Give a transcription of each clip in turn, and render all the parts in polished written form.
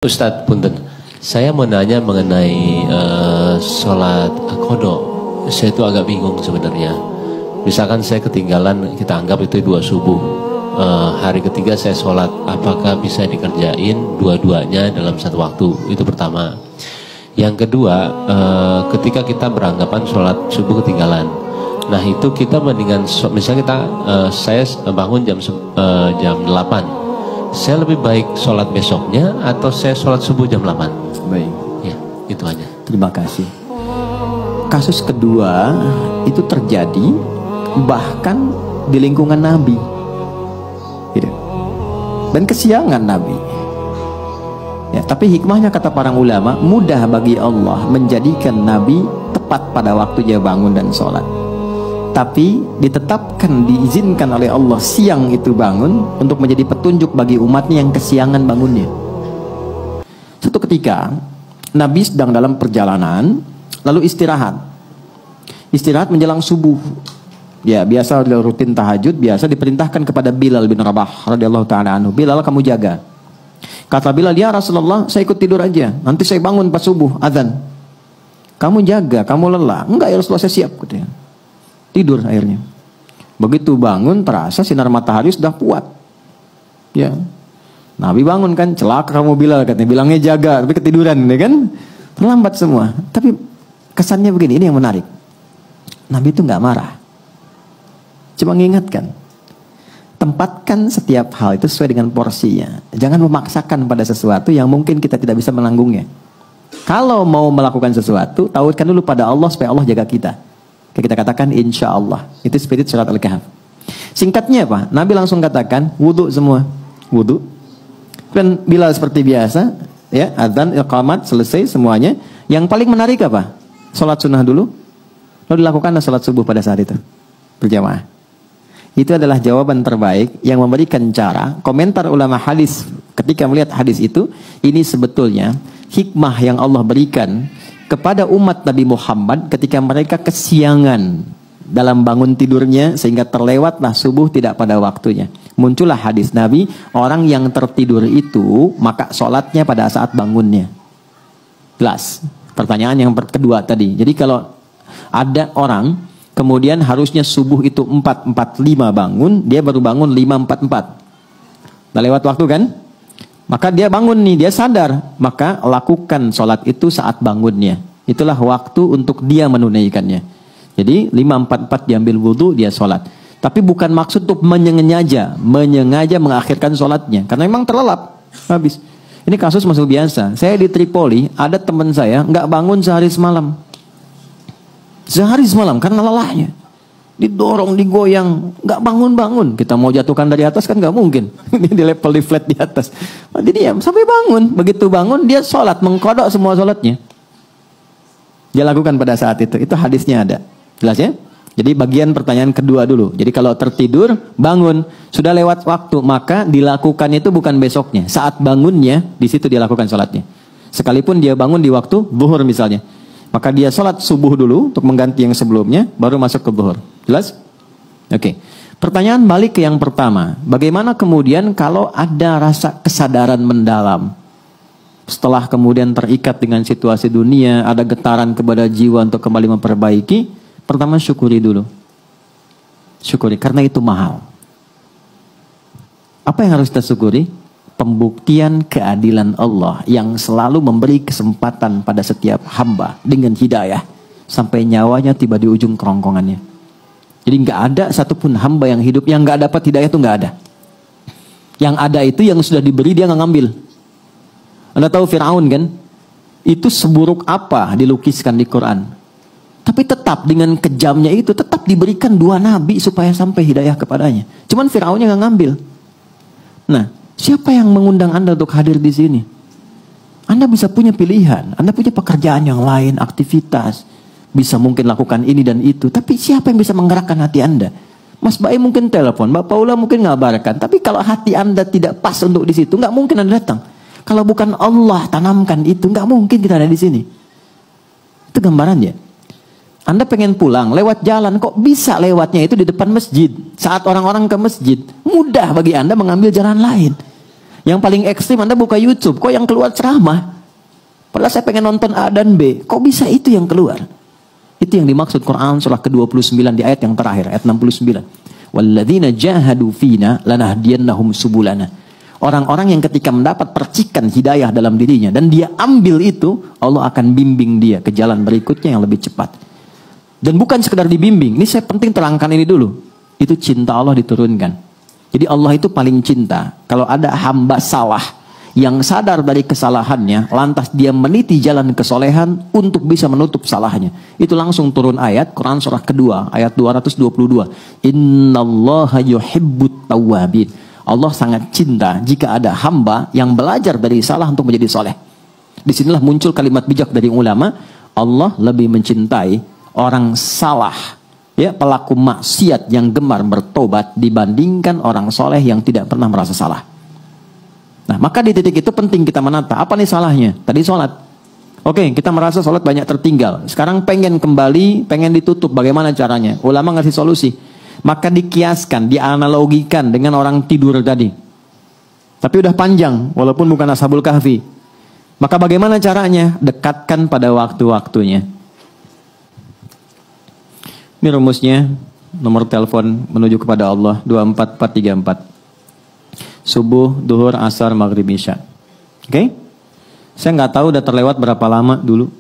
Ustadz, punten, saya mau nanya mengenai sholat qodho. Saya itu agak bingung sebenarnya. Misalkan saya ketinggalan, kita anggap itu 2 subuh. Hari ketiga saya sholat, apakah bisa dikerjain dua-duanya dalam satu waktu? Itu pertama. Yang kedua, ketika kita beranggapan sholat subuh ketinggalan, nah itu kita mendingan, misalnya kita, saya bangun jam 8. Saya lebih baik sholat besoknya atau saya sholat subuh jam 8? Baik. Ya, itu aja. Terima kasih. Kasus kedua itu terjadi bahkan di lingkungan Nabi. Gitu. Dan kesiangan Nabi. Ya, tapi hikmahnya kata para ulama, mudah bagi Allah menjadikan Nabi tepat pada waktu dia bangun dan sholat. Tapi ditetapkan, diizinkan oleh Allah siang itu bangun untuk menjadi petunjuk bagi umatnya yang kesiangan bangunnya. Suatu ketika Nabi sedang dalam perjalanan, lalu istirahat menjelang subuh. Ya, biasa rutin tahajud, biasa diperintahkan kepada Bilal bin Rabah radhiyallahu taala anhu, Bilal, kamu jaga. Kata Bilal, ya Rasulullah, saya ikut tidur aja, nanti saya bangun pas subuh azan. Kamu jaga, kamu lelah. Enggak ya Rasulullah, saya siap, katanya. Tidur akhirnya. Begitu bangun terasa sinar matahari sudah kuat. Ya. Nabi bangun kan, celaka kamu Bilal, katanya. Bilangnya jaga, tapi ketiduran, ya kan? Terlambat semua. Tapi kesannya begini, ini yang menarik. Nabi itu nggak marah. Cuma mengingatkan. Tempatkan setiap hal itu sesuai dengan porsinya. Jangan memaksakan pada sesuatu yang mungkin kita tidak bisa menanggungnya. Kalau mau melakukan sesuatu, tauhidkan dulu pada Allah supaya Allah jaga kita. Kayak kita katakan insya Allah. Itu spirit surat Al-Kahf. Singkatnya apa? Nabi langsung katakan wudhu semua. Wudhu. Dan bila seperti biasa, ya, adzan, iqamat, selesai semuanya. Yang paling menarik apa? Sholat sunnah dulu. Lalu dilakukan sholat subuh pada saat itu, berjamaah. Itu adalah jawaban terbaik yang memberikan cara. Komentar ulama hadis ketika melihat hadis itu, ini sebetulnya hikmah yang Allah berikan kepada umat Nabi Muhammad ketika mereka kesiangan dalam bangun tidurnya sehingga terlewatlah subuh tidak pada waktunya. Muncullah hadis Nabi, orang yang tertidur itu maka sholatnya pada saat bangunnya. Jelas. Pertanyaan yang kedua tadi. Jadi kalau ada orang kemudian harusnya subuh itu 4.45 bangun, dia baru bangun 5.44. Udah lewat waktu kan? Maka dia bangun nih, dia sadar. Maka lakukan sholat itu saat bangunnya. Itulah waktu untuk dia menunaikannya. Jadi 5.44 diambil wudhu, dia sholat. Tapi bukan maksud untuk menyengaja mengakhirkan sholatnya. Karena memang terlelap. Habis. Ini kasus masuk biasa. Saya di Tripoli, ada teman saya nggak bangun sehari semalam. Sehari semalam karena lelahnya. Didorong, digoyang, nggak bangun-bangun. Kita mau jatuhkan dari atas kan nggak mungkin. Di level di flat di atas. Dia diam sampai bangun. Begitu bangun dia sholat, mengkodok semua sholatnya. Dia lakukan pada saat itu. Itu hadisnya ada. Jelas ya? Jadi bagian pertanyaan kedua dulu. Jadi kalau tertidur, bangun, sudah lewat waktu, maka dilakukan itu bukan besoknya. Saat bangunnya, di situ dia lakukan sholatnya. Sekalipun dia bangun di waktu zuhur misalnya. Maka dia sholat subuh dulu untuk mengganti yang sebelumnya, baru masuk ke zuhur. Jelas? Oke. Pertanyaan balik ke yang pertama. Bagaimana kemudian kalau ada rasa kesadaran mendalam? Setelah kemudian terikat dengan situasi dunia, ada getaran kepada jiwa untuk kembali memperbaiki. Pertama syukuri dulu. Syukuri, karena itu mahal. Apa yang harus kita syukuri? Pembuktian keadilan Allah yang selalu memberi kesempatan pada setiap hamba dengan hidayah sampai nyawanya tiba di ujung kerongkongannya. Jadi nggak ada satupun hamba yang hidup yang nggak dapat hidayah, itu nggak ada. Yang ada itu yang sudah diberi dia nggak ngambil. Anda tahu Fir'aun kan? Itu seburuk apa dilukiskan di Quran. Tapi tetap dengan kejamnya itu tetap diberikan 2 nabi supaya sampai hidayah kepadanya. Cuman Fir'aunnya nggak ngambil. Nah, siapa yang mengundang Anda untuk hadir di sini? Anda bisa punya pilihan, Anda punya pekerjaan yang lain, aktivitas, bisa mungkin lakukan ini dan itu. Tapi siapa yang bisa menggerakkan hati Anda? Mas Baim mungkin telepon, Mbak Paula mungkin ngabarkan. Tapi kalau hati Anda tidak pas untuk di situ, nggak mungkin Anda datang. Kalau bukan Allah tanamkan itu, nggak mungkin kita ada di sini. Itu gambarannya. Anda pengen pulang, lewat jalan, kok bisa lewatnya itu di depan masjid? Saat orang-orang ke masjid, mudah bagi Anda mengambil jalan lain. Yang paling ekstrim Anda buka YouTube, kok yang keluar ceramah? Padahal saya pengen nonton A dan B, kok bisa itu yang keluar? Itu yang dimaksud Quran surah ke-29 di ayat yang terakhir, ayat 69. Walladzina jahadu fina lanahdiyannahum subulana. Orang-orang yang ketika mendapat percikan hidayah dalam dirinya dan dia ambil itu, Allah akan bimbing dia ke jalan berikutnya yang lebih cepat. Dan bukan sekedar dibimbing, ini saya penting terangkan ini dulu. Itu cinta Allah diturunkan. Jadi Allah itu paling cinta kalau ada hamba salah yang sadar dari kesalahannya, lantas dia meniti jalan kesolehan untuk bisa menutup salahnya. Itu langsung turun ayat Quran surah kedua ayat 222. Innallaha yuhibbut tawwabin. Allah sangat cinta jika ada hamba yang belajar dari salah untuk menjadi soleh. Disinilah muncul kalimat bijak dari ulama. Allah lebih mencintai orang salah, ya, pelaku maksiat yang gemar bertobat dibandingkan orang soleh yang tidak pernah merasa salah. Nah, maka di titik itu penting kita menata. Apa nih salahnya? Tadi sholat. Oke, kita merasa sholat banyak tertinggal. Sekarang pengen kembali, pengen ditutup. Bagaimana caranya? Ulama ngasih solusi. Maka dikiaskan, dianalogikan dengan orang tidur tadi. Tapi udah panjang, walaupun bukan Ashabul Kahfi. Maka bagaimana caranya? Dekatkan pada waktu-waktunya. Ini rumusnya, nomor telepon menuju kepada Allah 24434. Subuh, duhur, asar, maghrib, isya. Oke? Saya nggak tahu udah terlewat berapa lama dulu.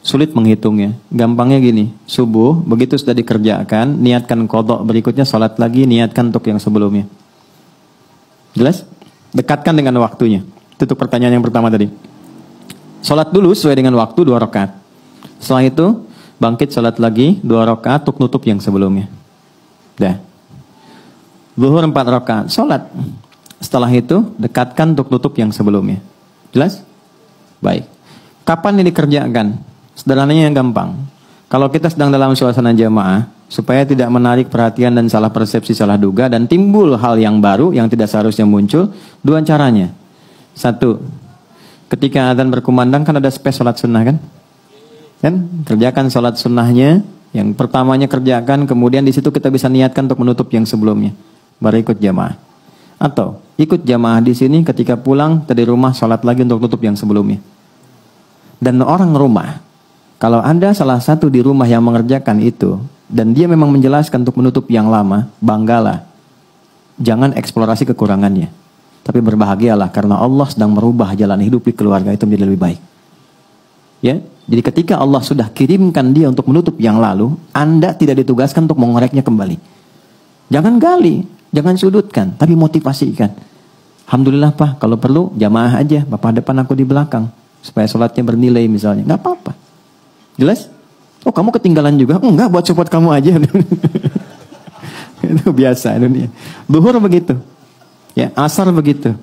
Sulit menghitungnya. Gampangnya gini, subuh begitu sudah dikerjakan, niatkan qadha, berikutnya sholat lagi, niatkan untuk yang sebelumnya. Jelas? Dekatkan dengan waktunya. Itu untuk pertanyaan yang pertama tadi. Sholat dulu sesuai dengan waktu 2 rakaat. Setelah itu bangkit salat lagi 2 rakaat untuk nutup yang sebelumnya. Dah. Zuhur 4 rakaat salat. Setelah itu dekatkan untuk nutup yang sebelumnya. Jelas? Baik. Kapan ini dikerjakan? Sederhananya yang gampang. Kalau kita sedang dalam suasana jamaah, supaya tidak menarik perhatian dan salah persepsi, salah duga, dan timbul hal yang baru yang tidak seharusnya muncul, 2 caranya. 1, ketika adzan berkumandang kan ada space salat sunnah kan? Kerjakan sholat sunnahnya, yang pertamanya kerjakan, kemudian di situ kita bisa niatkan untuk menutup yang sebelumnya, baru ikut jamaah. Atau ikut jamaah di sini, ketika pulang dari rumah sholat lagi untuk tutup yang sebelumnya. Dan orang rumah, kalau ada salah satu di rumah yang mengerjakan itu dan dia memang menjelaskan untuk menutup yang lama, banggalah. Jangan eksplorasi kekurangannya, tapi berbahagialah karena Allah sedang merubah jalan hidup di keluarga itu menjadi lebih baik. Ya, jadi ketika Allah sudah kirimkan dia untuk menutup yang lalu, Anda tidak ditugaskan untuk mengoreknya kembali. Jangan gali, jangan sudutkan, tapi motivasikan. Alhamdulillah Pak, kalau perlu jamaah aja, Bapak depan aku di belakang, supaya sholatnya bernilai misalnya. Nggak apa-apa. Jelas? Oh, kamu ketinggalan juga? Enggak, buat support kamu aja. Itu biasa dunia. Zuhur begitu. Ya, asar begitu.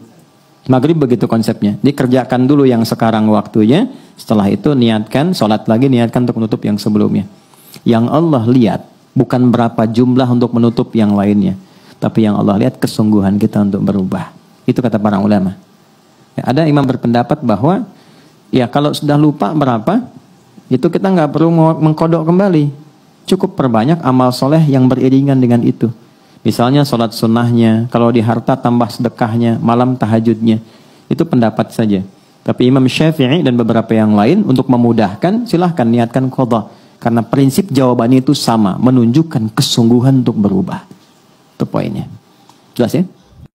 Maghrib begitu konsepnya. Dikerjakan dulu yang sekarang waktunya. Setelah itu niatkan, sholat lagi, niatkan untuk menutup yang sebelumnya. Yang Allah lihat bukan berapa jumlah untuk menutup yang lainnya, tapi yang Allah lihat kesungguhan kita untuk berubah. Itu kata para ulama. Ya, ada imam berpendapat bahwa ya kalau sudah lupa berapa, itu kita nggak perlu mengkodok kembali. Cukup perbanyak amal soleh yang beriringan dengan itu. Misalnya sholat sunnahnya, kalau di harta tambah sedekahnya, malam tahajudnya. Itu pendapat saja. Tapi Imam Syafi'i dan beberapa yang lain untuk memudahkan, silahkan niatkan qadha. Karena prinsip jawabannya itu sama, menunjukkan kesungguhan untuk berubah. Itu poinnya. Jelas ya?